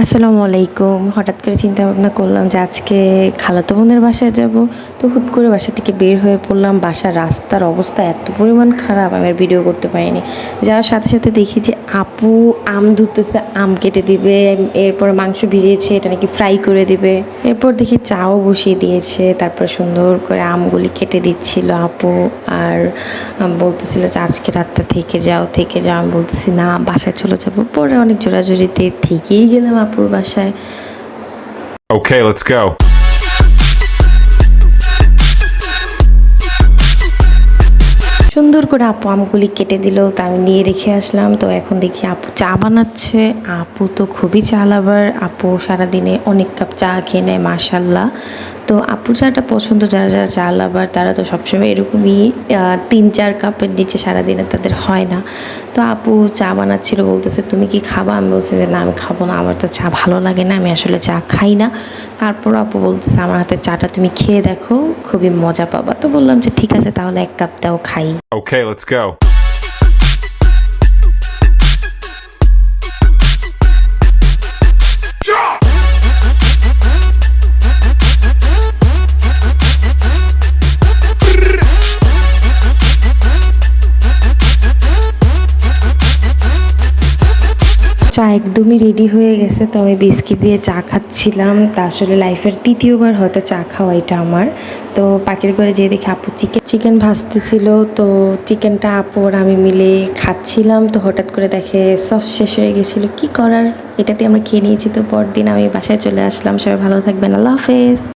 আসসালামু আলাইকুম। হঠাৎ করে চিন্তা ভাবনা করলাম যে আজকে খালাতো বোনের বাসায় যাব। তো হুট করে বাসা থেকে বের হয়ে পড়লাম। বাসার রাস্তার অবস্থা এত পরিমাণ খারাপ আমি আর ভিডিও করতে পারিনি। যাওয়ার সাথে সাথে দেখি যে আপু আম ধুতেছে, আম কেটে দিবে। এরপর মাংস ভিজিয়েছে, এটা নাকি ফ্রাই করে দিবে। এরপর দেখি চাও বসিয়ে দিয়েছে। তারপর সুন্দর করে আমগুলি কেটে দিচ্ছিল আপু। আর বলতেছিল যে আজকে রাতটা থেকে যাও। আমি বলতেছি না, বাসায় চলে যাব। পরে অনেক জোরাজুরিতে থেকেই গেলাম আপুর বাসায়। Okay, let's go. সুন্দর করে আপু আমগুলি কেটে দিল, তা আমি নিয়ে রেখে আসলাম। তো এখন দেখি আপু চা বানাচ্ছে। আপু তো খুবই চা লাভার। আপু সারাদিনে অনেক কাপ চা খেয়ে নেয় মাশাল্লাহ। তো আপুর চাটা পছন্দ, যারা যারা চা লাভার তারা তো সবসময় এরকমই 3-4 কাপের নিচে সারাদিনে তাদের হয় না। তো আপু চা বানাচ্ছিল, বলতেছে তুমি কি খাবা? আমি বলছি যে না, আমি খাবো না, আমার তো চা ভালো লাগে না, আমি আসলে চা খাই না। তারপর আপু বলতেছে আমার হাতে চাটা তুমি খেয়ে দেখো, খুবই মজা পাবা। তো বললাম যে ঠিক আছে, তাহলে 1 কাপ দাও, খাই। Okay, let's go. চা একদমই রেডি হয়ে গেছে। তো আমি বিস্কিট দিয়ে চা খাচ্ছিলাম। তা আসলে লাইফের 3য় বার হয়তো চা খাওয়া এটা আমার। তো পাখির ঘরে যেয়ে দেখি আপু চিকেন ভাজতেছিল। তো চিকেনটা আপু আর আমি মিলে খাচ্ছিলাম। তো হঠাৎ করে দেখে সস শেষ হয়ে গেছিলো, কি করার, এটাতে আমরা খেয়ে নিয়েছি। তো পরদিন আমি বাসায় চলে আসলাম। সবাই ভালো থাকবেন, আল্লাহ হাফেজ।